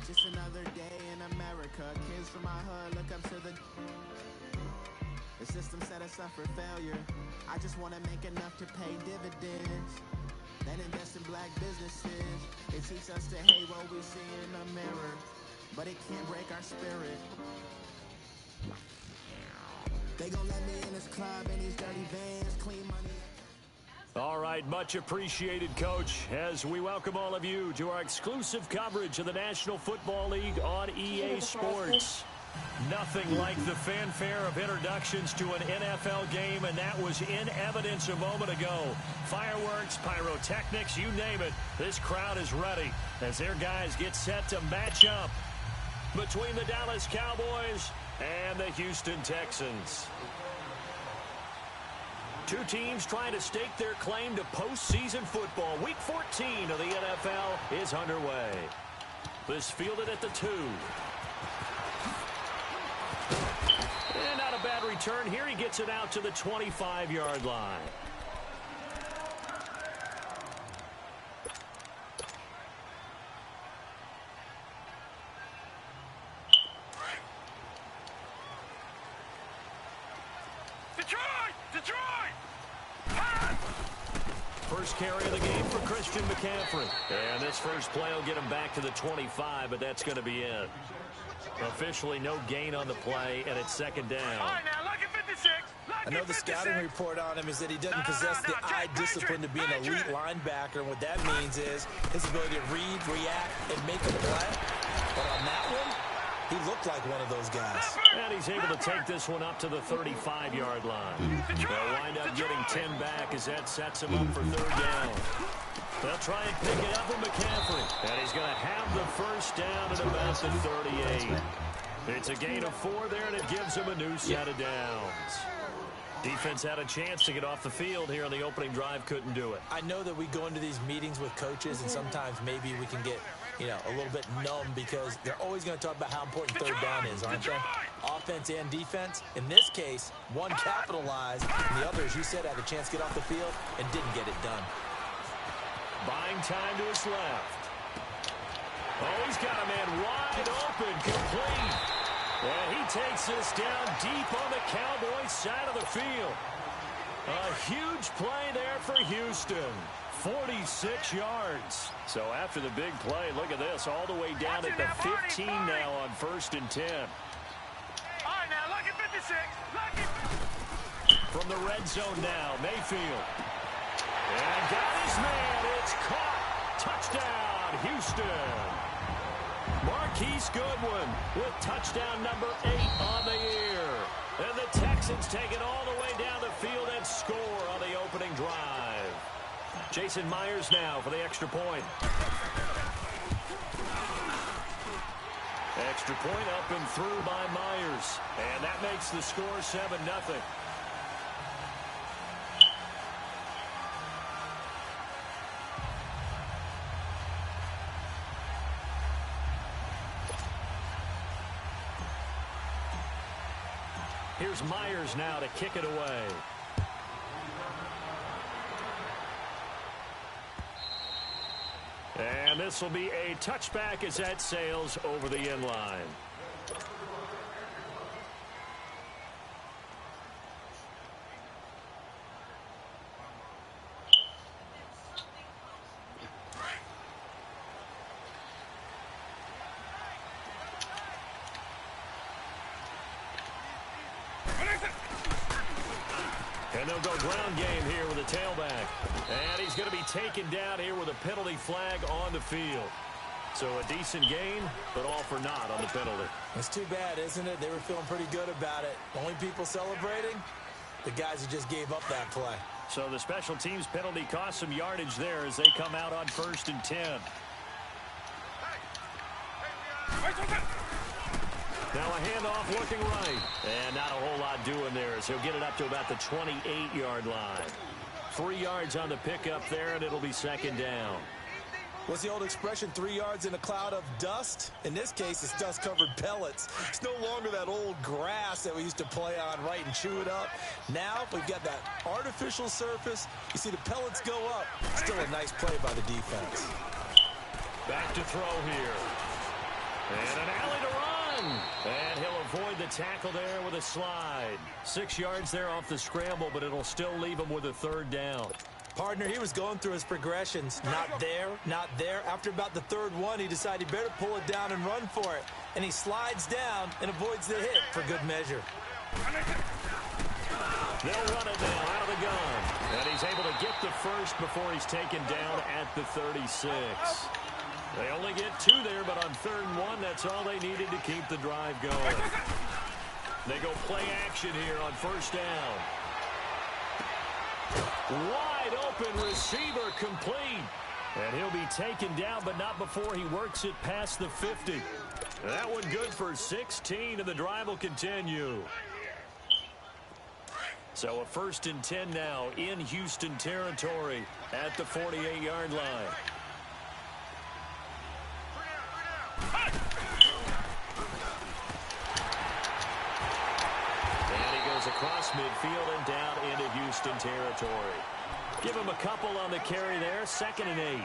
Just another day in America. Kids from my hood look up to the system set us up for failure. I just want to make enough to pay dividends, then invest in black businesses. It teaches us to hate what we see in the mirror, but it can't break our spirit. They gon' let me in this club in these dirty vans, clean money. All right, much appreciated, Coach, as we welcome all of you to our exclusive coverage of the National Football League on EA Sports. Nothing like the fanfare of introductions to an NFL game, and that was in evidence a moment ago. Fireworks, pyrotechnics, you name it. This crowd is ready as their guys get set to match up between the Dallas Cowboys and the Houston Texans. Two teams trying to stake their claim to postseason football. Week 14 of the NFL is underway. This fielded at the 2. And not a bad return here. He gets it out to the 25-yard line. First carry of the game for Christian McCaffrey. And this first play will get him back to the 25, but that's going to be it. Officially no gain on the play, and it's second down. All right, now, look at 56. I know the scouting report on him is that he doesn't possess the eye discipline to be an elite linebacker. And what that means is his ability to read, react, and make a play. But on that one, he looked like one of those guys. And he's able to take this one up to the 35-yard line. They'll wind up getting 10 back as that sets him up for third down. They'll try and pick it up with McCaffrey. And he's going to have the first down at about the 38. It's a gain of 4 there, and it gives him a new set of downs. Defense had a chance to get off the field here on the opening drive, couldn't do it. I know that we go into these meetings with coaches, and sometimes maybe we can get, a little bit numb because they're always going to talk about how important third down is, aren't they? Offense and defense. In this case, one capitalized, and the other, as you said, had a chance to get off the field and didn't get it done. Buying time to his left. Oh, he's got a man wide open, complete. And he takes this down deep on the Cowboys side of the field. A huge play there for Houston. 46 yards. So after the big play, look at this, all the way down at the 15 now on 1st and 10. All right, now, look at 56. Look at... From the red zone now, Mayfield. And got his man. It's caught. Touchdown, Houston. Marquise Goodwin with touchdown number 8 on the year. And the Texans take it all the way down the field and score on the opening drive. Jason Myers now for the extra point. Extra point up and through by Myers. And that makes the score 7-0. Here's Myers now to kick it away. And this will be a touchback as that sails over the end line. And they'll go ground game here with a tailback. And he's going to be taken down here with a penalty flag on the field. So a decent gain, but all for naught on the penalty. It's too bad, isn't it? They were feeling pretty good about it. Only people celebrating, the guys who just gave up that play. So the special teams penalty cost some yardage there as they come out on 1st and 10. Now a handoff looking right. And not a whole lot doing there as he'll get it up to about the 28-yard line. 3 yards on the pickup there, and it'll be second down. What's the old expression, 3 yards in a cloud of dust? In this case, it's dust-covered pellets. It's no longer that old grass that we used to play on, right, and chew it up. Now we've got that artificial surface. You see the pellets go up. Still a nice play by the defense. Back to throw here. And an alley to run. And he'll avoid the tackle there with a slide. 6 yards there off the scramble, but it'll still leave him with a 3rd down. Partner, he was going through his progressions. Not there, not there. After about the 3rd one, he decided he better pull it down and run for it. And he slides down and avoids the hit for good measure. They'll run it now out of the gun. And he's able to get the first before he's taken down at the 36. They only get 2 there, but on 3rd and 1, that's all they needed to keep the drive going. They go play action here on 1st down. Wide open receiver complete. And he'll be taken down, but not before he works it past the 50. That one good for 16, and the drive will continue. So a 1st and 10 now in Houston territory at the 48-yard line. And he goes across midfield and down into Houston territory. Give him a couple on the carry there. 2nd and 8.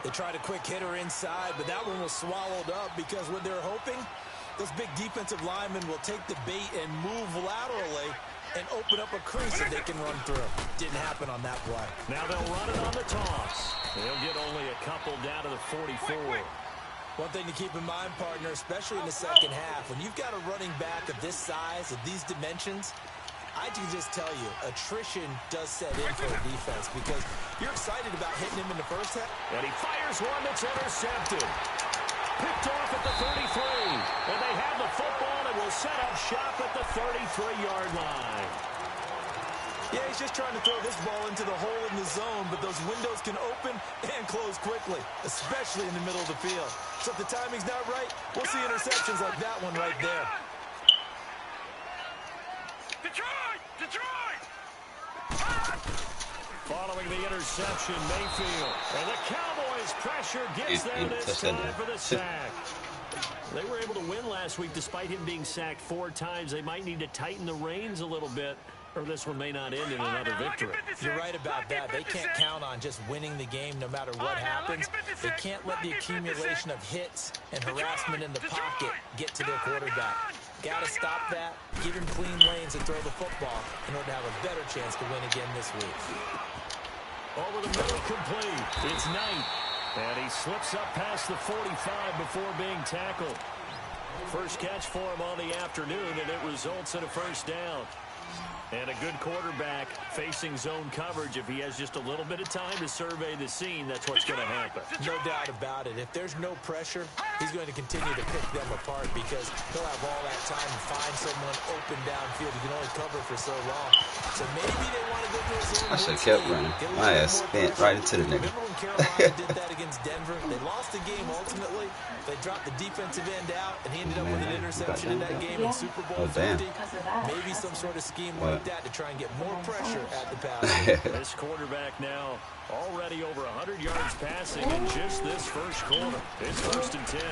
They tried a quick hitter inside, but that one was swallowed up because what they're hoping, those big defensive linemen will take the bait and move laterally and open up a crease that they can run through. Didn't happen on that play. Now they'll run it on the toss. They'll get only a couple down to the 44. One thing to keep in mind, partner, especially in the 2nd half, when you've got a running back of this size, of these dimensions, I can just tell you, attrition does set in for a defense because you're excited about hitting him in the 1st half. And he fires one that's intercepted. Picked off at the 33. And they have the football and will set up shop at the 33-yard line. Yeah, he's just trying to throw this ball into the hole in the zone, but those windows can open and close quickly, especially in the middle of the field. So if the timing's not right, we'll see interceptions like that one right there. Detroit! Following the interception, Mayfield. And the Cowboys' pressure gets there this time for the sack. They were able to win last week despite him being sacked 4 times. They might need to tighten the reins a little bit, or this one may not end in another victory. You're right about that. They can't count on just winning the game no matter what happens. They can't let the accumulation of hits and harassment in the pocket get to their quarterback. Got to stop that, give him clean lanes to throw the football in order to have a better chance to win again this week. Over the middle, complete. It's Knight. And he slips up past the 45 before being tackled. First catch for him on the afternoon, and it results in a 1st down. And a good quarterback facing zone coverage. If he has just a little bit of time to survey the scene, that's what's going to happen. No doubt about it. If there's no pressure, he's going to continue to pick them apart because he'll have all that time to find someone open downfield. He can only cover for so long. So maybe they want to go to his own. I should have kept running. My ass bent right into the nigga. Remember when Carolina did that against Denver? They lost the game ultimately. They dropped the defensive end out, and he ended up with an interception in that game in Super Bowl 50. Maybe some sort of scheme like that to try and get more pressure at the pass. This quarterback now already over 100 yards passing in just this 1st quarter. It's 1st and 10.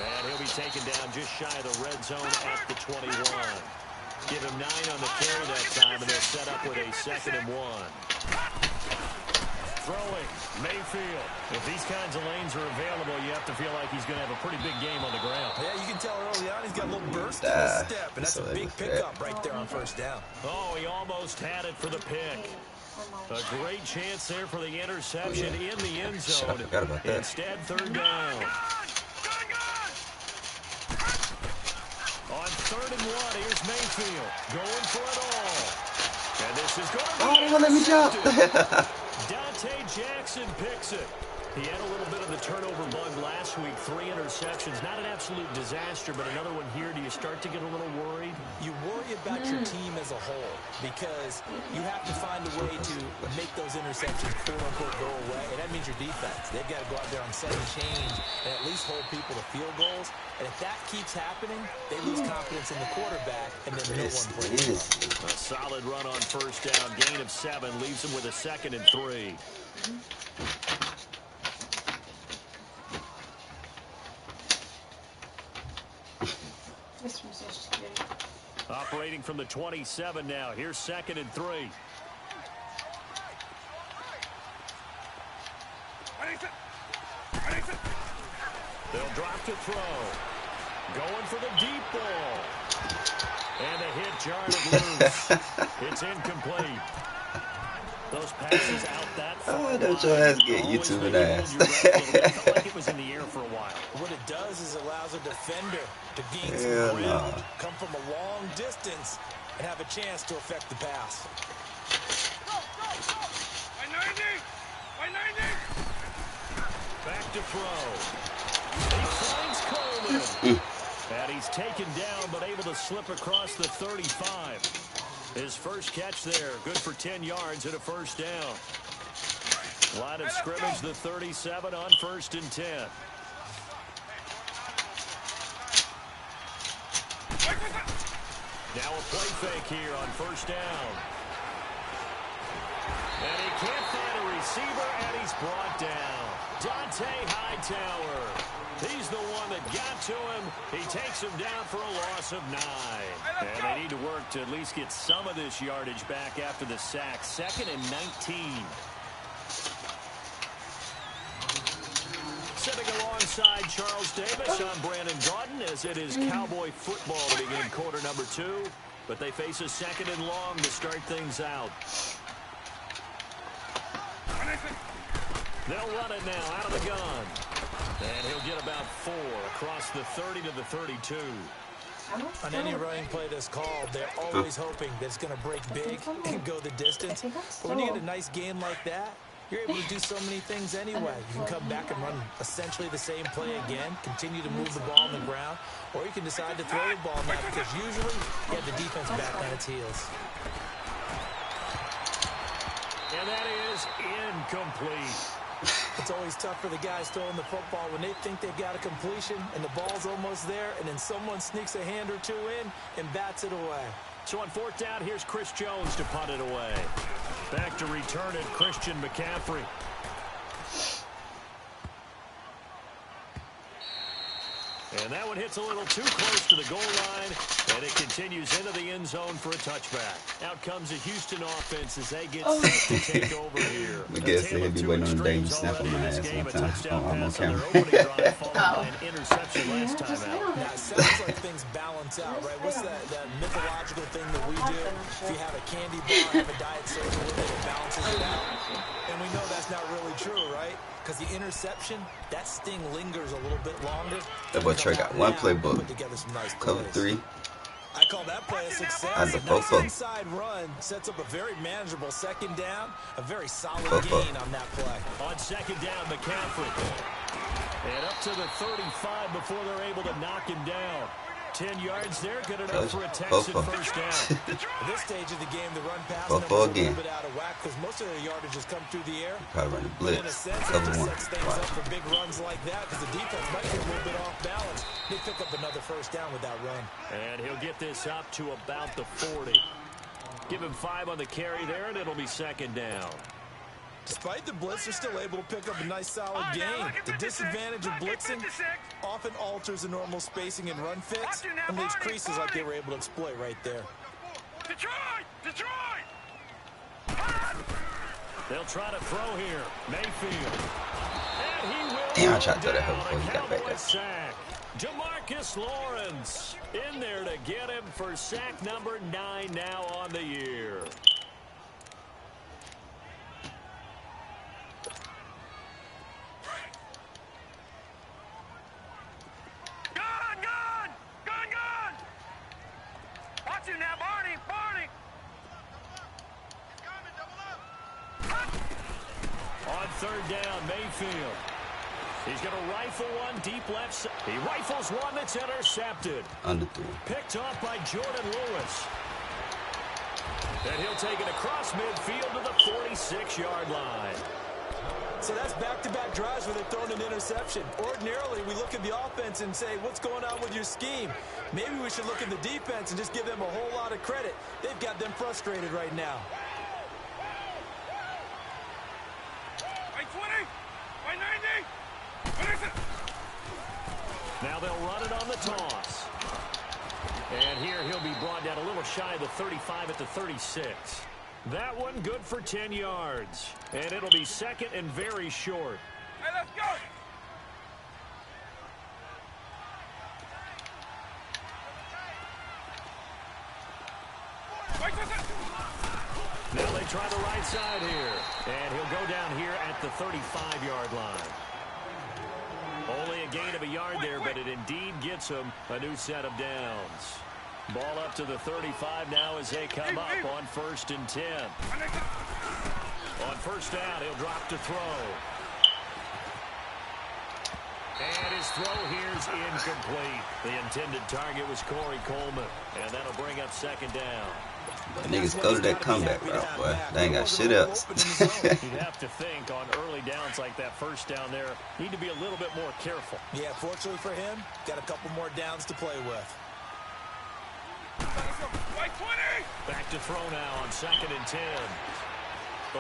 And he'll be taken down just shy of the red zone at the 21. Give him 9 on the carry that time, and they're set up with a 2nd and 1. Throwing, Mayfield. If these kinds of lanes are available, you have to feel like he's going to have a pretty big game on the ground. Yeah, you can tell early on he's got a little burst in his step, and that's a big pickup right there on 1st down. Oh, he almost had it for the pick. A great chance there for the interception in the end zone. Instead, 3rd down. On 3rd and 1, here's Mayfield going for it all. And this is going to be let me jump. Dante Jackson picks it. He had a little bit of the turnover bug last week. 3 interceptions. Not an absolute disaster, but another one here. Do you start to get a little worried? You worry about your team as a whole because you have to find a way to make those interceptions quote-unquote go away, and that means your defense. They've got to go out there on sudden change and at least hold people to field goals. And if that keeps happening, they lose confidence in the quarterback, and then no one plays. A solid run on 1st down. Gain of 7 leaves him with a 2nd and 3. Operating from the 27 now. Here's 2nd and 3. They'll drop to throw. Going for the deep ball. And a hit jarred it loose. It's incomplete. Those passes out that far. Oh, don't your ass get YouTube and ass. Felt like it was in the air for a while. What it does is it allows a defender to gain Hell some ground, no. come from a long distance, and have a chance to affect the pass. Back to throw. He finds Coleman. And he's taken down, but able to slip across the 35. His first catch there, good for 10 yards and a first down. Line of scrimmage, the 37 on 1st and 10. Now a play fake here on 1st down. And he can't find a receiver, and he's brought down. Dante Hightower. He's the one that got to him. He takes him down for a loss of 9. And they need to work to at least get some of this yardage back after the sack. 2nd and 19. Sitting alongside Charles Davis, I'm Brandon Gaudin, as it is Cowboy football to begin quarter number 2. But they face a 2nd and long to start things out. They'll run it now out of the gun. And he'll get about 4 across the 30 to the 32. On any running play that's called, they're always hoping that it's going to break big and go the distance. But when you get a nice gain like that, you're able to do so many things anyway. You can come back and run essentially the same play again, continue to move the ball on the ground, or you can decide to throw the ball now because usually you have the defense back on its heels. And that is incomplete. It's always tough for the guys throwing the football when they think they've got a completion and the ball's almost there, and then someone sneaks a hand or two in and bats it away. So on 4th down, here's Chris Jones to punt it away. Back to return it, Christian McCaffrey. And that one hits a little too close to the goal line, and it continues into the end zone for a touchback. Out comes the Houston offense as they get set to take over here. I guess they'd be waiting on the day you snap on my ass one time. Oh, I'm on camera. Interception last time out. Now, it sounds like things balance out, right? What's that mythological thing that we do? If you have a candy bar, have a diet soda with it, it balances it out. And we know that's not really true, right? Because the interception, that sting lingers a little bit longer. That boy Trey got one playbook. Nice Cover 3. I call that play a success. And the A nice fofo. inside run sets up a very manageable 2nd down. A very solid Fofo. gain on that play. On 2nd down, McCaffrey. And up to the 35 before they're able to knock him down. 10 yards there, good enough for a Texan first down. At this stage of the game, the run pass Fofo numbers are a again. little bit out of whack because most of their yardage has come through the air. Probably run the But in a blitz. sense, it Cover just 1. sets things up for big runs like that because the defense might be a little bit off balance. They pick up another first down with that run. And he'll get this up to about the 40. Give him 5 on the carry there, and it'll be 2nd down. Despite the blitz, they're still able to pick up a nice solid gain. The disadvantage of blitzing often alters the normal spacing and run fits and leaves creases like they were able to exploit right there. Detroit! They'll try to throw here. Mayfield. And he will. Damn, I tried to throw that hoe before he got back Cowboy there. sack. Jamarcus Lawrence in there to get him for sack number 9 now on the year. Gun! Watch you now, Barney! On 3rd down, Mayfield. He's going to rifle one deep left side. He rifles one that's intercepted. Under 3. Picked off by Jordan Lewis. And he'll take it across midfield to the 46-yard line. So that's back-to-back drives where they're throwing an interception. Ordinarily, we look at the offense and say, what's going on with your scheme? Maybe we should look at the defense and just give them a whole lot of credit. They've got them frustrated right now. By 20! By 90! What is it? Now they'll run it on the toss. And here he'll be brought down a little shy of the 35 at the 36. That one good for 10 yards. And it'll be 2nd and very short. Hey, let's go! try the right side here. And he'll go down here at the 35-yard line. Only a gain of a yard there, but it indeed gets him a new set of downs. Ball up to the 35 now as they come up on 1st and 10. On first down, he'll drop to throw. And his throw here's incomplete. The intended target was Corey Coleman. And that'll bring up 2nd down. The niggas go to that comeback route, boy. They ain't got shit else. You'd have to think on early downs like that first down there, need to be a little bit more careful. Yeah, fortunately for him, got a couple more downs to play with. Back to throw now on 2nd and 10.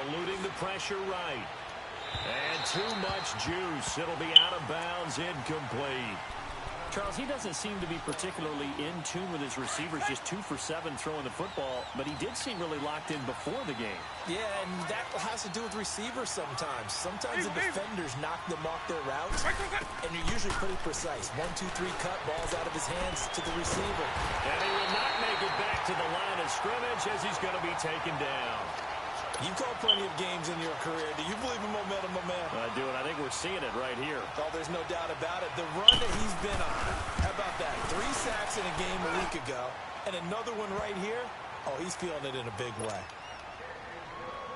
Eluding the pressure right. And too much juice. It'll be out of bounds, incomplete. Charles, he doesn't seem to be particularly in tune with his receivers, just 2 for 7 throwing the football, but he did seem really locked in before the game. Yeah, and that has to do with receivers sometimes. Sometimes the defenders knock them off their routes, and you're usually pretty precise. 1, 2, 3 cut, balls out of his hands to the receiver. And he will not make it back to the line of scrimmage as he's going to be taken down. You've called plenty of games in your career. Do you believe in momentum, my man? I do, and I think we're seeing it right here. Oh, there's no doubt about it. The run that he's been on, how about that? 3 sacks in a game a week ago, and another one right here. Oh, he's feeling it in a big way.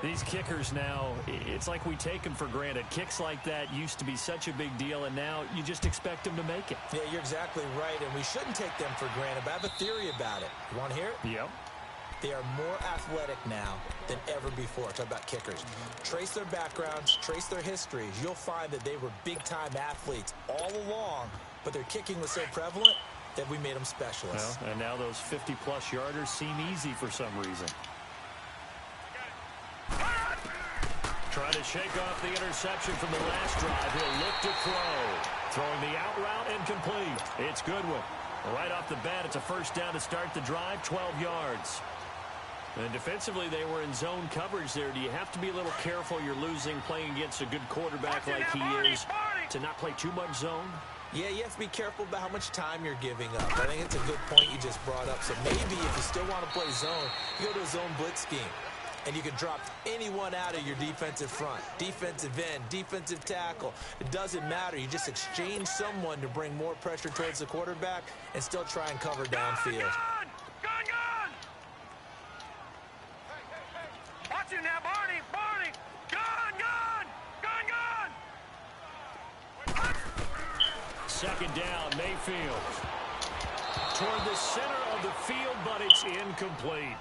These kickers now, it's like we take them for granted. Kicks like that used to be such a big deal, and now you just expect them to make it. Yeah, you're exactly right, and we shouldn't take them for granted, but I have a theory about it. You want to hear it? Yep. They are more athletic now than ever before. Talk about kickers. Trace their backgrounds, trace their histories. You'll find that they were big-time athletes all along, but their kicking was so prevalent that we made them specialists. Well, and now those 50-plus yarders seem easy for some reason. Trying to shake off the interception from the last drive. He'll look to throw. Throwing the out route incomplete. It's Goodwin. Right off the bat, it's a first down to start the drive, 12 yards. And defensively, they were in zone coverage there. Do you have to be a little careful? You're losing, playing against a good quarterback like he is, to not play too much zone? Yeah, you have to be careful about how much time you're giving up. I think it's a good point you just brought up. So maybe if you still want to play zone, you go to a zone blitz scheme. And you can drop anyone out of your defensive front. Defensive end, defensive tackle. It doesn't matter. You just exchange someone to bring more pressure towards the quarterback and still try and cover downfield. Watch it now, Barney! Barney! Gun! 2nd down, Mayfield. Toward the center of the field, but it's incomplete.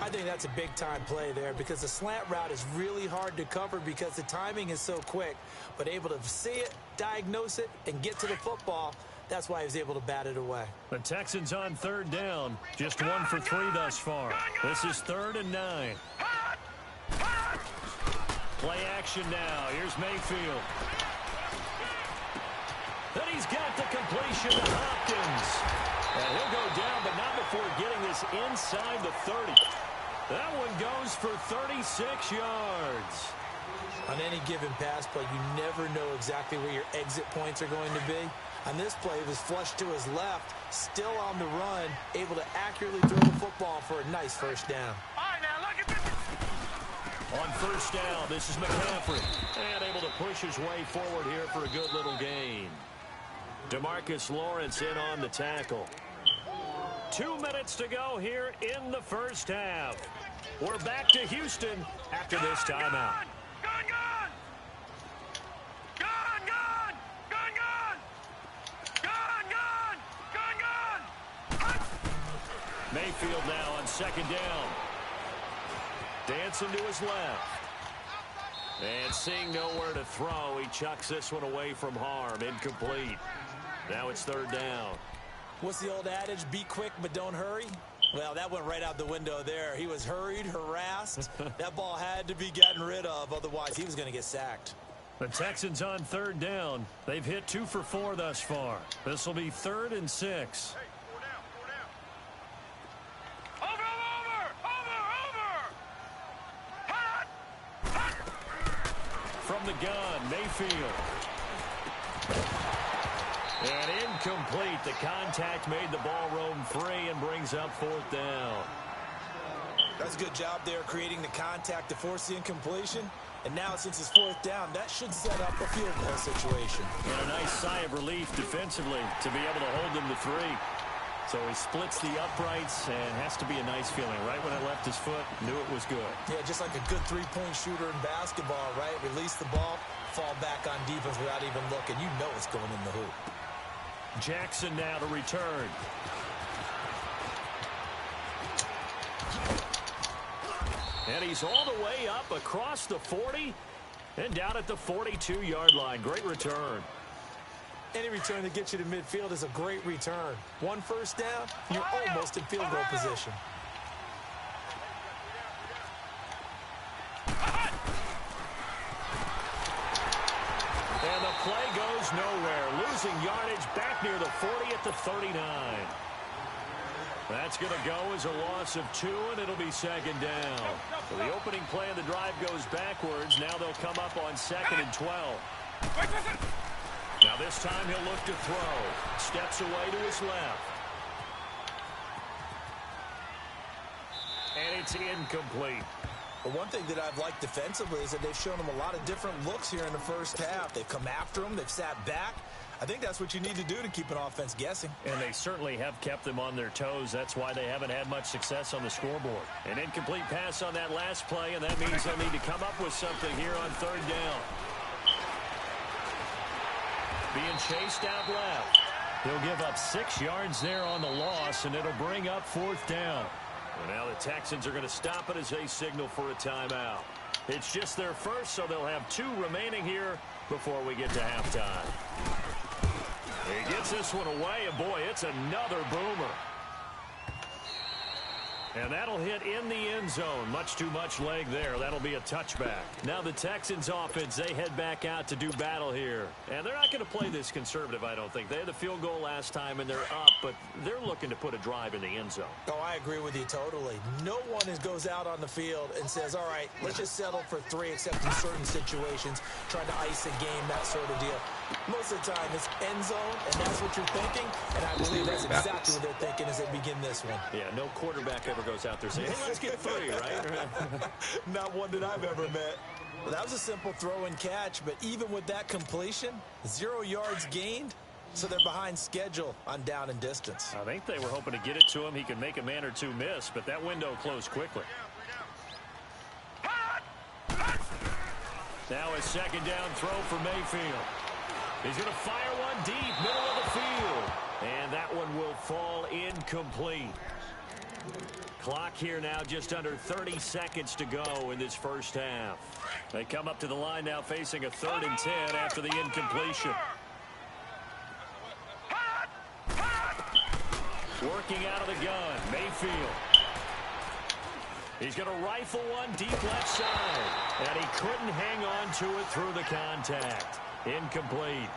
I think that's a big-time play there because the slant route is really hard to cover because the timing is so quick. But able to see it, diagnose it, and get to the football, that's why he was able to bat it away. The Texans on 3rd down. Just 1 for 3 thus far. This is 3rd and 9. Play action now. Here's Mayfield. Then he's got the completion to Hopkins. And he'll go down, but not before getting this inside the 30. That one goes for 36 yards. On any given pass play, you never know exactly where your exit points are going to be. On this play, it was flushed to his left, still on the run, able to accurately throw the football for a nice first down. All right, now look at this. On first down, this is McCaffrey. And able to push his way forward here for a good little gain. DeMarcus Lawrence in on the tackle. 2 minutes to go here in the first half. We're back to Houston after this timeout. Mayfield now on 2nd down. Dancing to his left. And seeing nowhere to throw, he chucks this one away from harm. Incomplete. Now it's 3rd down. What's the old adage? Be quick, but don't hurry. Well, that went right out the window there. He was hurried, harassed. That ball had to be gotten rid of. Otherwise, he was going to get sacked. The Texans on 3rd down. They've hit 2 for 4 thus far. This will be 3rd and 6. From the gun, Mayfield. And incomplete. The contact made the ball roam free and brings up 4th down. That's a good job there creating the contact to force the incompletion. And now, since it's fourth down, that should set up a field goal situation. And a nice sigh of relief defensively to be able to hold them to 3. So he splits the uprights and has to be a nice feeling. Right when it left his foot, knew it was good. Yeah, just like a good three-point shooter in basketball, right? Release the ball, fall back on defense without even looking. You know it's going in the hoop. Jackson now to return. And he's all the way up across the 40 and down at the 42-yard line. Great return. Any return that gets you to midfield is a great return. One first down, you're almost in field goal position. And the play goes nowhere. Losing yardage back near the 40 at the 39. That's going to go as a loss of 2, and it'll be second down. So the opening play of the drive goes backwards. Now they'll come up on 2nd and 12. Now this time he'll look to throw. Steps away to his left. And it's incomplete. But one thing that I've liked defensively is that they've shown him a lot of different looks here in the first half. They've come after him. They've sat back. I think that's what you need to do to keep an offense guessing. And they certainly have kept them on their toes. That's why they haven't had much success on the scoreboard. An incomplete pass on that last play, and that means they'll need to come up with something here on 3rd down. Being chased out left. He'll give up 6 yards there on the loss, and it'll bring up 4th down. And now the Texans are going to stop it as they signal for a timeout. It's just their first, so they'll have 2 remaining here before we get to halftime. He gets this one away, and boy, it's another boomer. And that'll hit in the end zone. Much too much leg there. That'll be a touchback. Now the Texans offense, they head back out to do battle here. And they're not going to play this conservative, I don't think. They had the field goal last time, and they're up, but they're looking to put a drive in the end zone. Oh, I agree with you totally. No one goes out on the field and says, all right, let's just settle for 3, except in certain situations, trying to ice a game, that sort of deal. Most of the time, it's end zone, and that's what you're thinking, and I believe that's exactly what they're thinking as they begin this one. Yeah, no quarterback ever goes out there saying, hey, let's get 3, right? Not one that I've ever met. Well, that was a simple throw and catch, but even with that completion, 0 yards gained, so they're behind schedule on down and distance. I think they were hoping to get it to him. He could make a man or 2 miss, but that window closed quickly. Now a 2nd down throw for Mayfield. He's going to fire one deep, middle of the field. And that one will fall incomplete. Clock here now just under 30 seconds to go in this first half. They come up to the line now facing a 3rd and 10 after the incompletion. Working out of the gun, Mayfield. He's going to rifle one deep left side. And he couldn't hang on to it through the contact. Incomplete.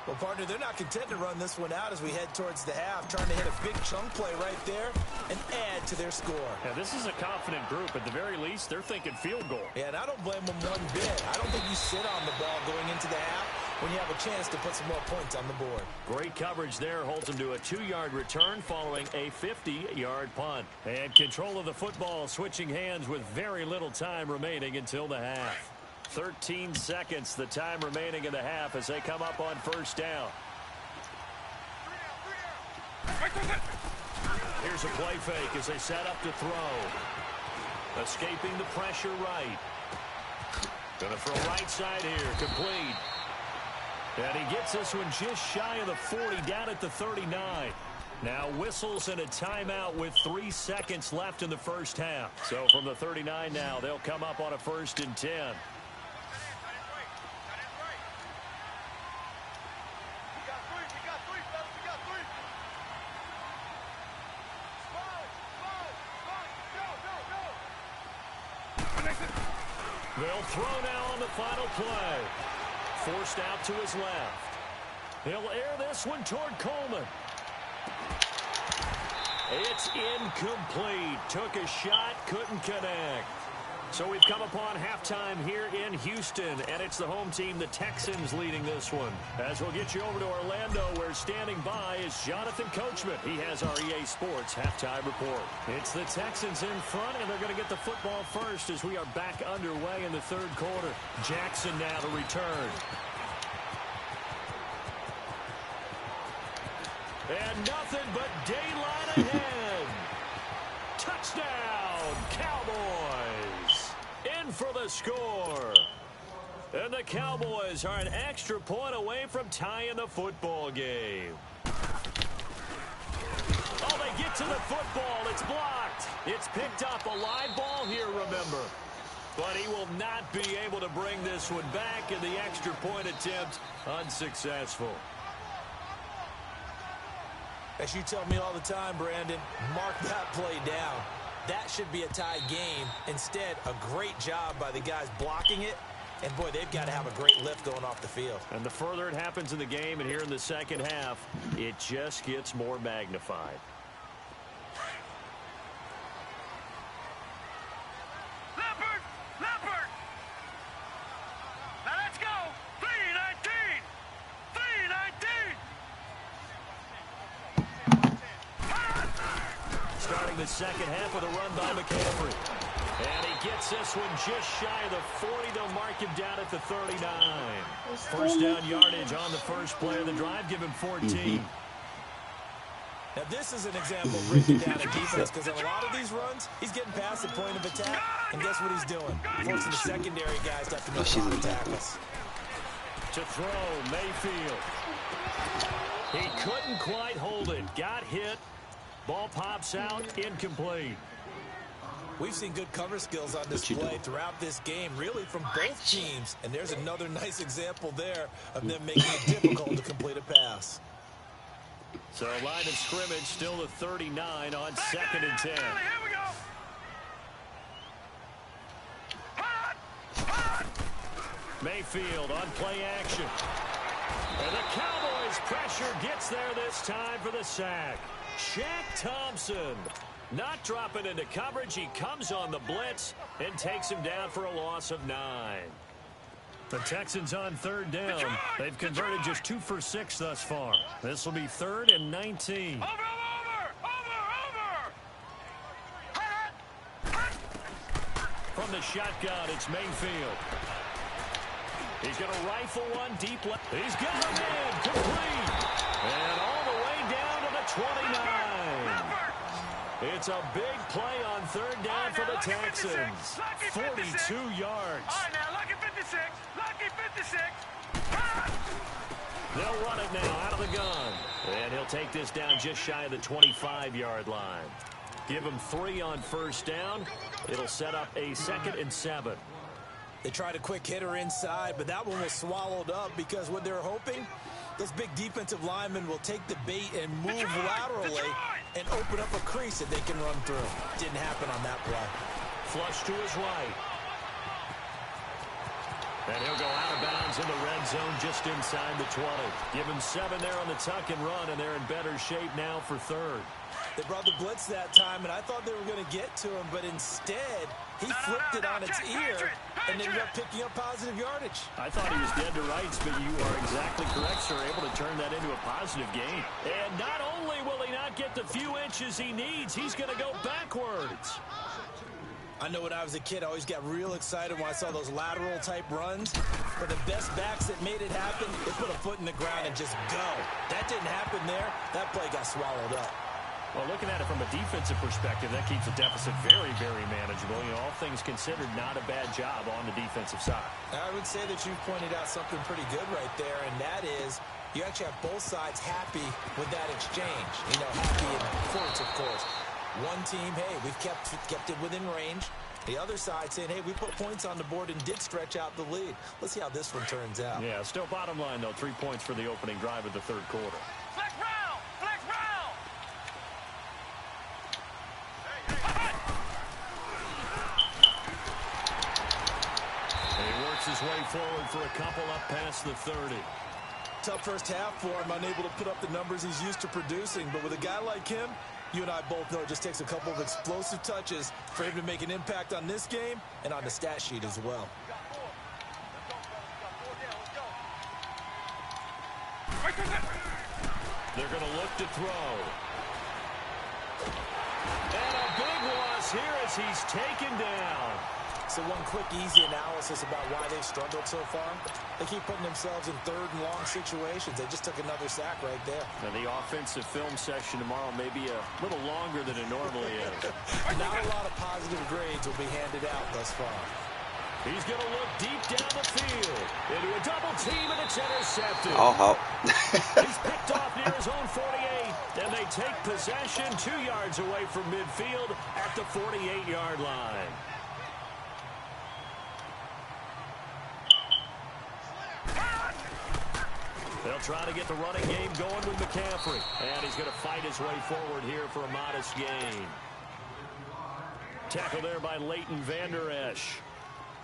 Well, partner, they're not content to run this one out as we head towards the half, trying to hit a big chunk play right there and add to their score. Yeah, this is a confident group. At the very least, they're thinking field goal. Yeah, and I don't blame them one bit. I don't think you sit on the ball going into the half when you have a chance to put some more points on the board. Great coverage there holds them to a 2-yard return following a 50-yard punt. And control of the football switching hands with very little time remaining until the half. 13 seconds, the time remaining in the half as they come up on 1st down. Here's a play fake as they set up to throw. Escaping the pressure right. Gonna throw right side here, complete. And he gets this one just shy of the 40, down at the 39. Now whistles and a timeout with 3 seconds left in the first half. So from the 39 now, they'll come up on a 1st and 10. They'll throw now on the final play. Forced out to his left. He'll air this one toward Coleman. It's incomplete. Took a shot, couldn't connect. So we've come upon halftime here in Houston, and it's the home team, the Texans, leading this one. As we'll get you over to Orlando, where standing by is Jonathan Coachman. He has our EA Sports halftime report. It's the Texans in front, and they're going to get the football first as we are back underway in the third quarter. Jackson now to return. And nothing but daylight ahead. Touchdown, Cowboys. In for the score. And the Cowboys are an extra point away from tying the football game. Oh, they get to the football. It's blocked. It's picked up. A live ball here, remember. But he will not be able to bring this one back, and the extra point attempt unsuccessful. As you tell me all the time, Brandon, mark that play down. That should be a tie game. Instead, a great job by the guys blocking it. And, boy, they've got to have a great lift going off the field. And the further it happens in the game and here in the second half, it just gets more magnified. Leopard! Leopard! Now let's go! 3-19! 3-19! Starting the second half with a run by McCaffrey. And he gets this one just shy of the 40. They'll mark him down at the 39. First down yardage on the first play of the drive. Give him 14. Now, this is an example of breaking down a defense, because on a lot of these runs, he's getting past the point of attack, and guess what he's doing? Forcing the secondary guys to have to make a lot of tackles. To throw, Mayfield. He couldn't quite hold it. Got hit. Ball pops out, incomplete. We've seen good cover skills on display throughout this game, really from both teams. And there's another nice example there of them making it difficult to complete a pass. So line of scrimmage still the 39 on 2nd and 10. Here we go! Mayfield on play action. And the Cowboys pressure gets there this time for the sack. Shaq Thompson not dropping into coverage. He comes on the blitz and takes him down for a loss of 9. The Texans on 3rd down. They've converted just 2 for 6 thus far. This will be 3rd and 19. Over! From the shotgun, it's Mayfield. He's going to rifle one deep left. He's got him in, complete. And all the way down to the 29. It's a big play on 3rd down for the Texans. 42 yards. All right, now, lucky 56. Lucky 56. They'll run it now out of the gun. And he'll take this down just shy of the 25-yard line. Give him 3 on 1st down. It'll set up a 2nd and 7. They tried a quick hitter inside, but that one was swallowed up because what they're hoping, those big defensive linemen will take the bait and move laterally and open up a crease that they can run through. Didn't happen on that play. Flush to his right. And he'll go out of bounds in the red zone just inside the 20. Give him 7 there on the tuck and run, and they're in better shape now for 3rd. They brought the blitz that time, and I thought they were going to get to him, but instead, he flipped it on its ear and ended up picking up positive yardage. I thought he was dead to rights, but you are exactly correct, sir. Able to turn that into a positive gain. And not only will he not get the few inches he needs, he's going to go backwards. I know when I was a kid, I always got real excited when I saw those lateral-type runs. For the best backs that made it happen, they put a foot in the ground and just go. That didn't happen there. That play got swallowed up. Well, looking at it from a defensive perspective, that keeps the deficit very, very manageable. You know, all things considered, not a bad job on the defensive side. I would say that you've pointed out something pretty good right there, and that is you actually have both sides happy with that exchange. You know, happy in quotes, of course. One team, hey, we've kept it within range. The other side saying, hey, we put points on the board and did stretch out the lead. Let's see how this one turns out. Yeah, still bottom line, though, 3 points for the opening drive of the 3rd quarter. Flex round! Flex round! And he works his way forward for a couple up past the 30. Tough first half for him, unable to put up the numbers he's used to producing. But with a guy like him, You and I both know it just takes a couple of explosive touches for him to make an impact on this game and on the stat sheet as well. They're going to look to throw. And a big loss here as he's taken down. So one quick, easy analysis about why they've struggled so far. They keep putting themselves in third and long situations. They just took another sack right there. Now, the offensive film session tomorrow may be a little longer than it normally is. Not a lot of positive grades will be handed out thus far. He's going to look deep down the field into a double team, and it's intercepted. Oh, He's picked off near his own 48, and they take possession 2 yards away from midfield at the 48-yard line. They'll try to get the running game going with McCaffrey, and he's going to fight his way forward here for a modest gain. Tackle there by Leighton Vander Esch.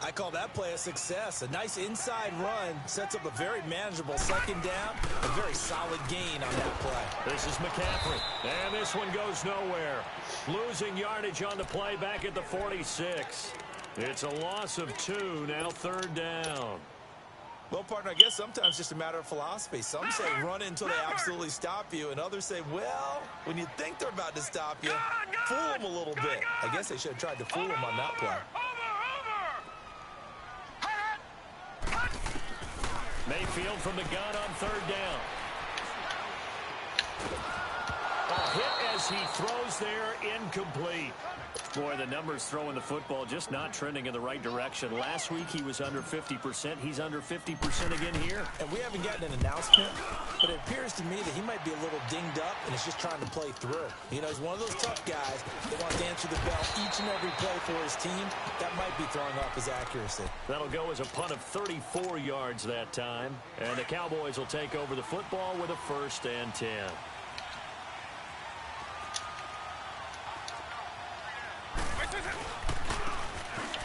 I call that play a success. A nice inside run sets up a very manageable second down. A very solid gain on that play. This is McCaffrey, and this one goes nowhere. Losing yardage on the play back at the 46. It's a loss of 2, now third down. Well, partner, I guess sometimes it's just a matter of philosophy. Some say run until they absolutely stop you, and others say, well, when you think they're about to stop you, fool them a little bit. I guess they should have tried to fool them on that play. Mayfield from the gun on third down. A hit as he throws there, incomplete. Boy, the numbers throwing the football just not trending in the right direction. Last week he was under 50%. He's under 50% again here. And we haven't gotten an announcement, but it appears to me that he might be a little dinged up and is just trying to play through. You know, he's one of those tough guys that wants to answer the bell each and every play for his team. That might be throwing off his accuracy. That'll go as a punt of 34 yards that time. And the Cowboys will take over the football with a 1st and 10.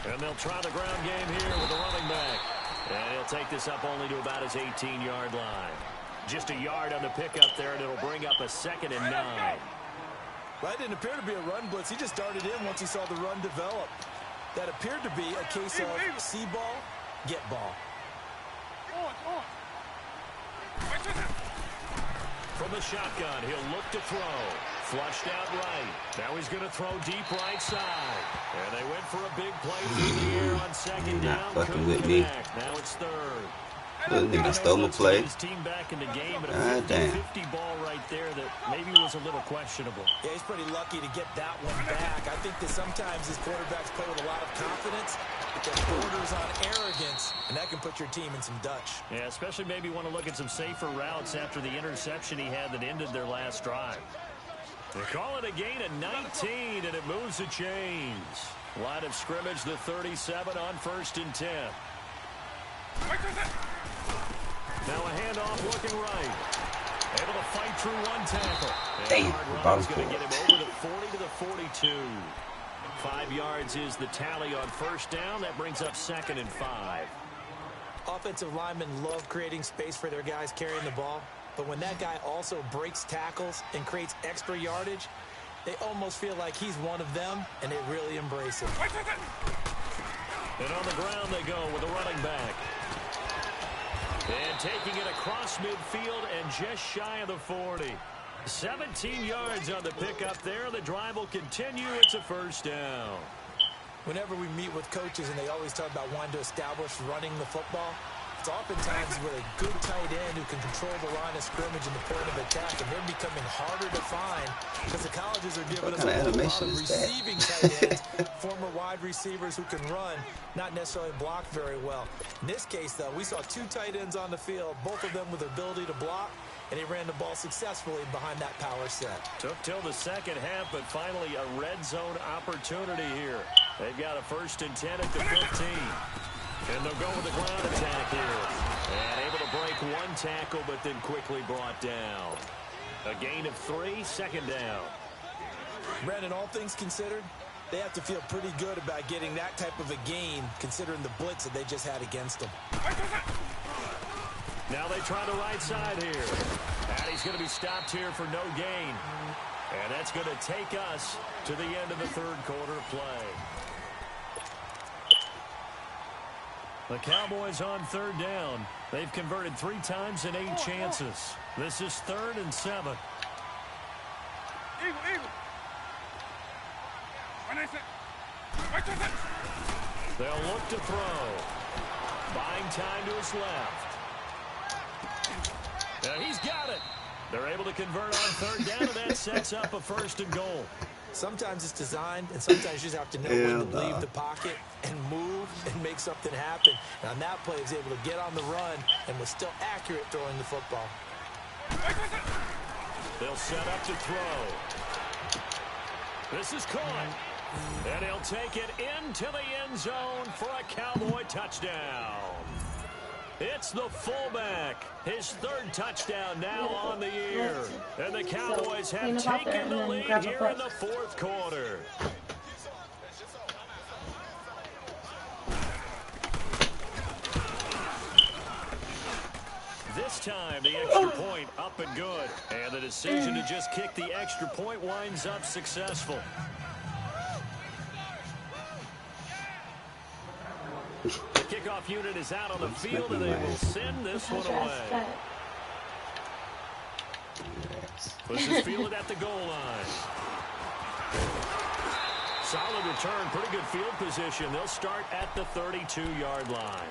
And they'll try the ground game here with the running back. And he'll take this up only to about his 18-yard line. Just a yard on the pickup there, and it'll bring up a 2nd and 9. Well, that didn't appear to be a run blitz. He just started in once he saw the run develop. That appeared to be a case of see ball, get ball. From the shotgun, he'll look to throw. Flushed out right. Now he's going to throw deep right side. And they went for a big play through the air on 2nd down. Fucking with me. Now it's 3rd. Little nigga stole my play. His team back in the game, but a 50 ball right there that maybe was a little questionable. Yeah, he's pretty lucky to get that one back. I think that sometimes his quarterbacks play with a lot of confidence, but that borders on arrogance, and that can put your team in some Dutch. Yeah, especially maybe want to look at some safer routes after the interception he had that ended their last drive. They call it a gain of 19, and it moves the chains. Line of scrimmage, the 37 on 1st and 10. Now a handoff looking right. Able to fight through one tackle. Damn, Run's going to get him over the 40 to the 42. 5 yards is the tally on 1st down. That brings up 2nd and 5. Offensive linemen love creating space for their guys carrying the ball. But when that guy also breaks tackles and creates extra yardage, they almost feel like he's one of them, and they really embrace him. And on the ground they go with a running back. And taking it across midfield and just shy of the 40. 17 yards on the pickup there. The drive will continue. It's a 1st down. Whenever we meet with coaches and they always talk about wanting to establish running the football, it's oftentimes with a good tight end who can control the line of scrimmage and the point of attack, and they're becoming harder to find because the colleges are giving us a whole lot of receiving tight ends, former wide receivers who can run, not necessarily block very well. In this case, though, we saw 2 tight ends on the field, both of them with the ability to block, and he ran the ball successfully behind that power set. Took till the second half, but finally a red zone opportunity here. They've got a 1st and 10 at the 15. And they'll go with the ground attack here. And able to break one tackle, but then quickly brought down. A gain of 3, 2nd down. Brandon, all things considered, they have to feel pretty good about getting that type of a gain, considering the blitz that they just had against them. Now they try the right side here. And he's going to be stopped here for no gain. And that's going to take us to the end of the third quarter play. The Cowboys on third down. They've converted 3 times in 8 chances. This is 3rd and 7. They'll look to throw. Buying time to his left. He's got it. They're able to convert on third down, and that sets up a 1st and goal. Sometimes it's designed, and sometimes you just have to know when to leave the pocket and move and make something happen. And on that play, he was able to get on the run and was still accurate throwing the football. They'll set up to throw. This is caught. And he'll take it into the end zone for a Cowboy touchdown. It's the fullback. His 3rd touchdown now on the year. And the Cowboys have taken the lead here in the 4th quarter. This time, the extra point up and good. And the decision to just kick the extra point winds up successful. The kickoff unit is out on the field, and they will send this one away. This is fielded at the goal line. Solid return, pretty good field position. They'll start at the 32-yard line.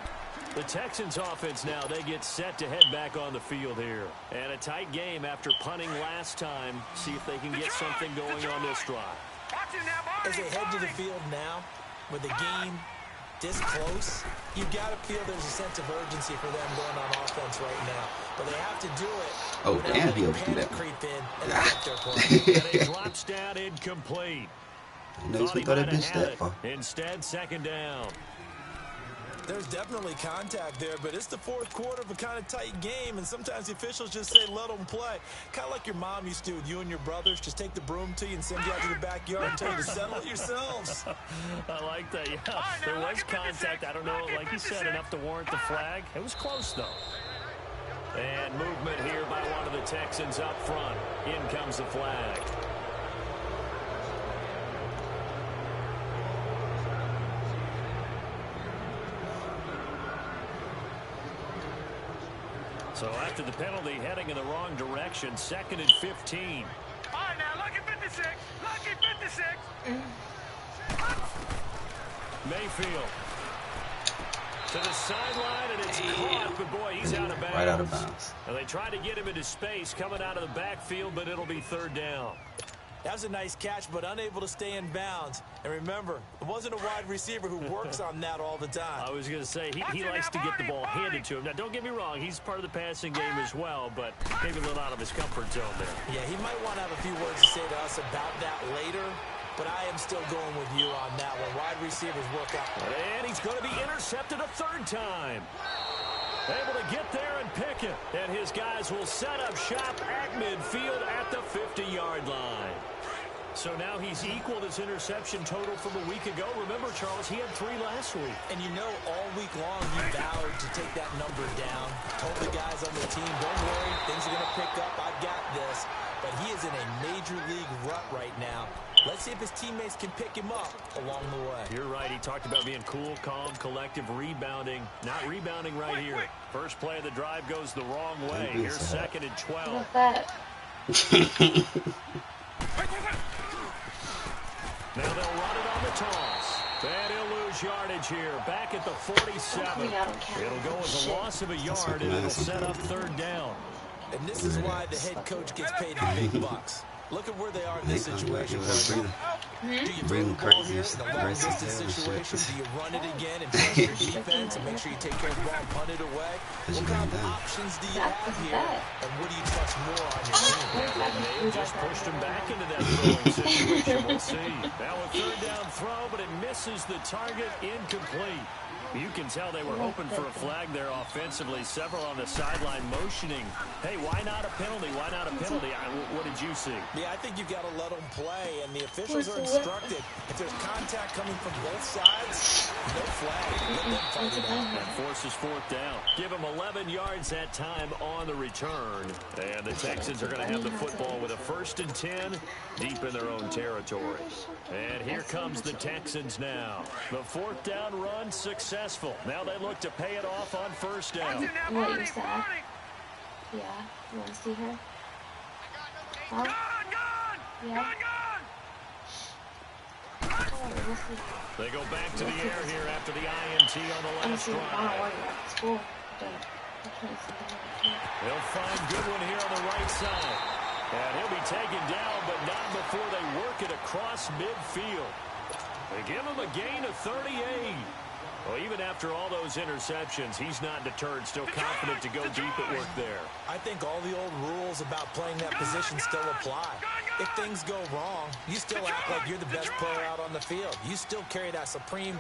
The Texans offense now, they get set to head back on the field here. And a tight game after punting last time. See if they can get something going on this drive. As they head to the field now, with the game this close, you've got to feel there's a sense of urgency for them going on offense right now. But they have to do it. Oh, damn, he'll do that. Creep in and affect their play. And he drops down incomplete. Thought he might have missed that far. Instead, 2nd down. There's definitely contact there, but it's the 4th quarter of a kind of tight game, and sometimes the officials just say, let them play. Kind of like your mom used to do with you and your brothers. Just take the broom to you and send you out to the backyard and tell you to settle it yourselves. I like that, yeah. There was contact. I don't know, like you said, enough to warrant the flag. It was close, though. And movement here by one of the Texans up front. In comes the flag. So after the penalty, heading in the wrong direction, 2nd and 15. All right, now, lucky 56. Lucky 56. Mayfield to the sideline, and it's caught, but boy, he's out of bounds. Right out of bounds. And they try to get him into space coming out of the backfield, but it'll be 3rd down. That was a nice catch, but unable to stay in bounds. And remember, it wasn't a wide receiver who works on that all the time. I was going to say, he likes to get the ball handed to him. Now, don't get me wrong, he's part of the passing game as well, but maybe a little out of his comfort zone there. Yeah, he might want to have a few words to say to us about that later, but I am still going with you on that one. Wide receivers work out. And he's going to be intercepted a 3rd time. Able to get there and pick it. And his guys will set up shop at midfield at the 50-yard line. So now he's equaled his interception total from a week ago. Remember, Charles, he had 3 last week. And you know, all week long he vowed to take that number down. Told the guys on the team, don't worry, things are going to pick up. I've got this. But he is in a major league rut right now. Let's see if his teammates can pick him up along the way. You're right. He talked about being cool, calm, collective, rebounding. Not rebounding right here. First play of the drive goes the wrong way. Here's 2nd and 12. Now they'll run it on the toss. And he'll lose yardage here. Back at the 47. It'll go as a loss of a yard, and it'll set up 3rd down. And this is why the head coach gets paid the big bucks. Look at where they are in this situation. Do you throw the ball here in a long-distance situation? Do you run it again and trust your defense and make sure you take care of the ball and punt it away? What kind of options do you have here? And what do you trust more on your team? They just pushed him back into that throwing situation. We'll see. Now a 3rd down throw, but it misses the target. Incomplete. You can tell they were hoping for a flag there offensively. Several on the sideline motioning. Hey, why not a penalty? Why not a penalty? What did you see? Yeah, I think you've got to let them play, and the officials are instructed. If there's contact coming from both sides, no flag. Let them fight it out. And forces fourth down. Give them 11 yards that time on the return. And the Texans are going to have the football with a 1st and 10 deep in their own territory. And here comes the Texans now. The 4th down run successful. Now they look to pay it off on 1st down. What, you're sad? Yeah. You want to see her? Huh? Yeah. They go back to the air here after the INT on the last drive. They'll find Goodwin here on the right side. And he'll be taken down, but not before they work it across midfield. They give him a gain of 38. Well, even after all those interceptions, he's not deterred, still confident to go deep at work there. I think all the old rules about playing that position still apply. If things go wrong, you still act like you're the best player out on the field. You still carry that supreme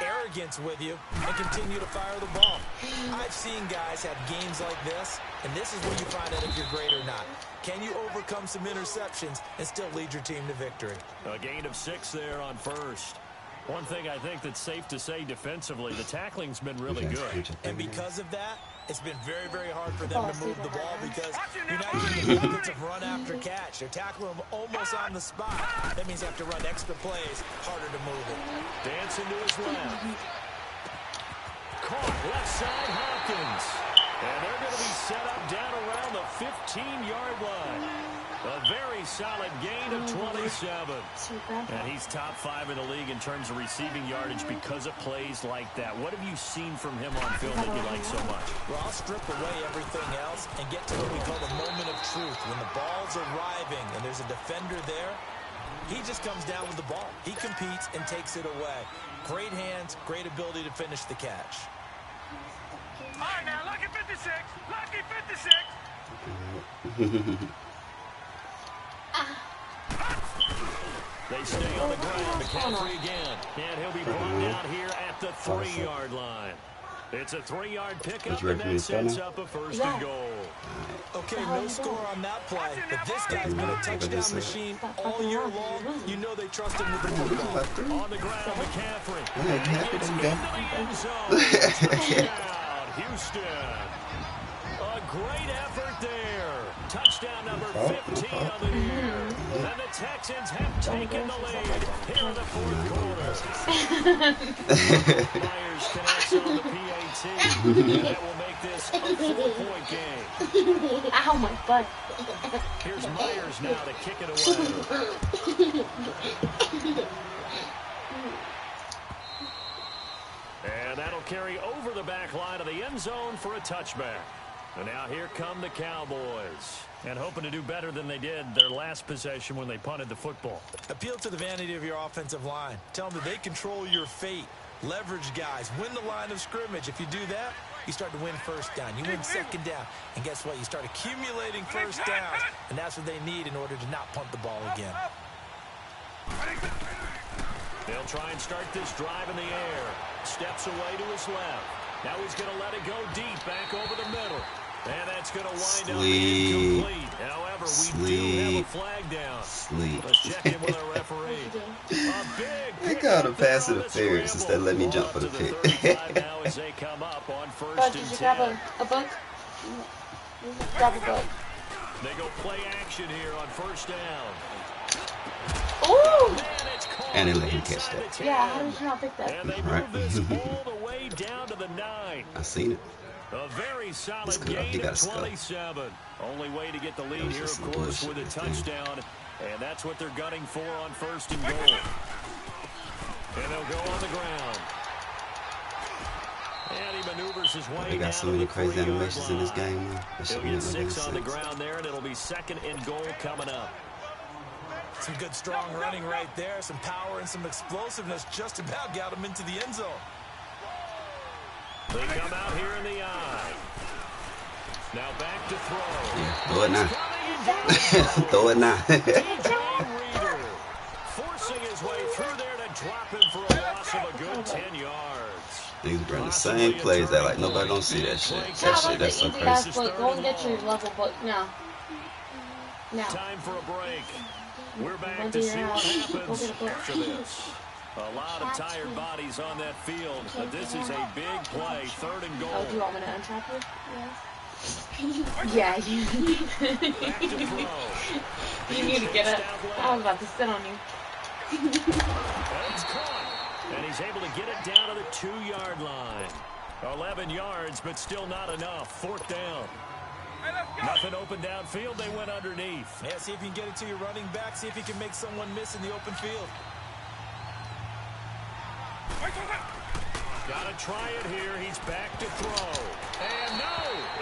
arrogance with you and continue to fire the ball. I've seen guys have games like this, and this is where you find out if you're great or not. Can you overcome some interceptions and still lead your team to victory? A gain of 6 there on 1st. One thing I think that's safe to say defensively, the tackling's been really good. And because of that, it's been very, very hard for them to move the ball because you're not getting the benefits of run after catch. They're tackling them almost on the spot. That means they have to run extra plays, harder to move it. Dancing to his left. Caught left side Hopkins. And they're going to be set up down around the 15-yard line. A very solid gain of 27. And he's top 5 in the league in terms of receiving yardage because of plays like that. What have you seen from him on film that you like so much? Well, I'll strip away everything else and get to what we call the moment of truth. When the ball's arriving and there's a defender there, he just comes down with the ball. He competes and takes it away. Great hands, great ability to finish the catch. All right, now, lucky 56. Lucky 56. They stay on the ground. McCaffrey again. And he'll be brought down here at the 3-yard line. It's a 3-yard pickup, and that sets up a 1st and goal. Okay, no score on that play, but this guy's been a touchdown machine all year long. You know they trust him with the football. On the ground, McCaffrey. Touchdown, Houston. A great effort there. Touchdown number 15 of the year. And the Texans have taken the lead here in the 4th quarter. Myers connects on the PAT. And that will make this a 4-point game. Ow, my butt. Here's Myers now to kick it away. And that'll carry over the back line of the end zone for a touchback. And now here come the Cowboys. And hoping to do better than they did their last possession when they punted the football. Appeal to the vanity of your offensive line. Tell them that they control your fate. Leverage guys. Win the line of scrimmage. If you do that, you start to win 1st down. You win 2nd down. And guess what? You start accumulating 1st downs. And that's what they need in order to not punt the ball again. They'll try and start this drive in the air. Steps away to his left. Now he's going to let it go deep back over the middle. And that's going to wind up incomplete. However, we do have a flag down. Let's check in with our referee. I called a pass interference instead of letting me jump for the pick. Now as they come up on 1st Oh, and did you 10. grab a book? Grab a book. They go play action here on 1st down. Ooh! And they let him catch that. Yeah, how did you not pick that? And they move this all the way down to the 9. I seen it. A very solid gain of 27. Only way to get the lead here, of course, with a touchdown. And that's what they're gunning for on 1st and goal. And they'll go on the ground. And he maneuvers his way They got so many crazy animations in this game. He'll get 6 on the ground there, and it'll be 2nd and goal coming up. Some good strong running right there. Some power and some explosiveness just about got him into the end zone. They come out here in the eye. Now back to throw. Yeah, throw it now. Throw it now. Forcing his way through there to drop him for a loss of a good 10 yards. Niggas bring the same plays that like nobody gonna see that shit. That shit, that's so crazy. Go and get your level, but no. Time for a break. We're back to see what happens after this. A lot of tired bodies on that field, but this is a big play, 3rd and goal. Oh, do you want me to untrap you? Yes. Yeah, you Back to throw. You need to get up. I was about to sit on you. And it's caught. And he's able to get it down to the 2-yard line. 11 yards, but still not enough. 4th down. Nothing open downfield. They went underneath. Yeah, see if you can get it to your running back. See if you can make someone miss in the open field. Gotta try it here. He's back to throw. And no,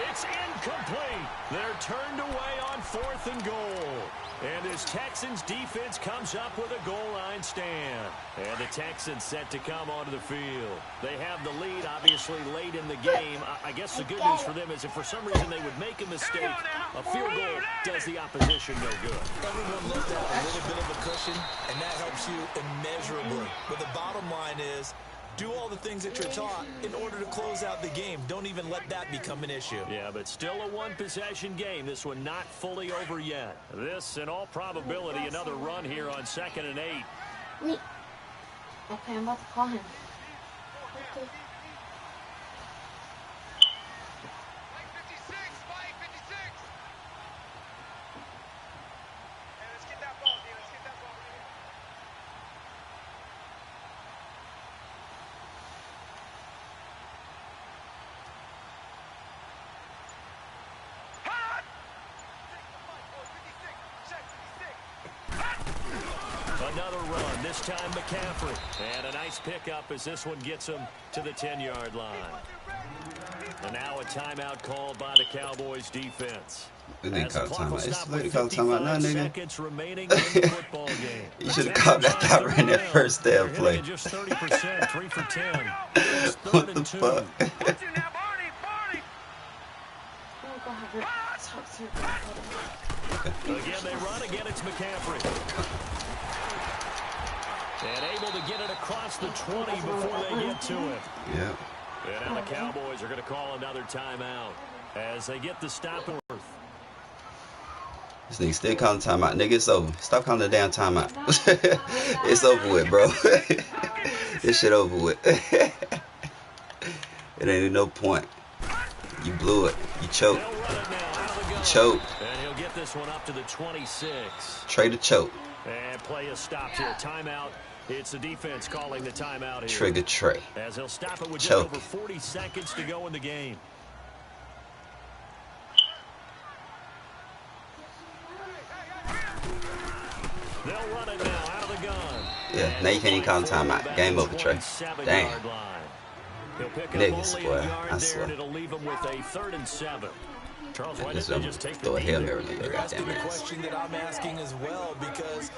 it's incomplete. They're turned away on 4th and goal. And this Texans defense comes up with a goal line stand. And the Texans set to come onto the field. They have the lead, obviously, late in the game. I guess the good news for them is if for some reason they would make a mistake, a field goal does the opposition no good. Everyone left out a little bit of a cushion, and that helps you immeasurably. But the bottom line is, do all the things that you're taught in order to close out the game. Don't even let that become an issue. Yeah, but still a one-possession game. This one not fully over yet. This, in all probability, another run here on 2nd and 8. Me. Okay, I'm about to call him. Okay. Another run, this time McCaffrey. And a nice pickup as this one gets him to the 10-yard line. And now a timeout called by the Cowboys defense. They didn't call a timeout. It's literally called a timeout now, nigga. You should have called that out right in that first damn play. Just 30%, 3 for 10. What the fuck? Again, they run. Again, it's McCaffrey. And able to get it across the 20 before they get to it. Yep. And now the Cowboys are going to call another timeout as they get the stop. This nigga still calling timeout. Nigga, it's over. Stop calling the damn timeout. It's over with, bro. This shit over with. It ain't no point. You blew it. You choked. You choked. And he'll get this one up to the 26. Trade a choke. And play is stopped here. Timeout. It's the defense calling the timeout here. Trigger Trey. As he'll stop it with just Choke. over 40 seconds to go in the game. They'll run it now out of the gun. Yeah, now you can't even call timeout. Game over, Trey. Damn. Niggas, boy. I swear. It'll leave him with a 3rd and 7. Charles, why Just didn't they just take the throw a knee Hail there? Mary in You're your asking goddamn the ass. question that I'm asking as well, because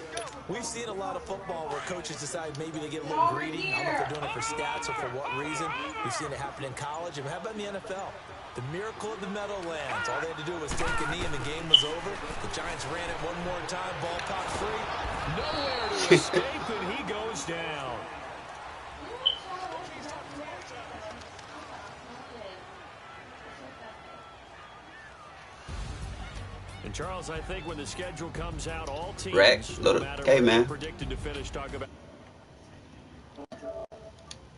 we've seen a lot of football where coaches decide maybe they get a little greedy. I don't know if they're doing it for stats or for what reason. We've seen it happen in college. And how about in the NFL? The miracle of the Meadowlands. All they had to do was take a knee and the game was over. The Giants ran it one more time. Ball popped free. Nowhere to escape, and he goes down. And Charles, I think when the schedule comes out, all teams, Rack, no little, matter hey what man. predicted to finish, talk about.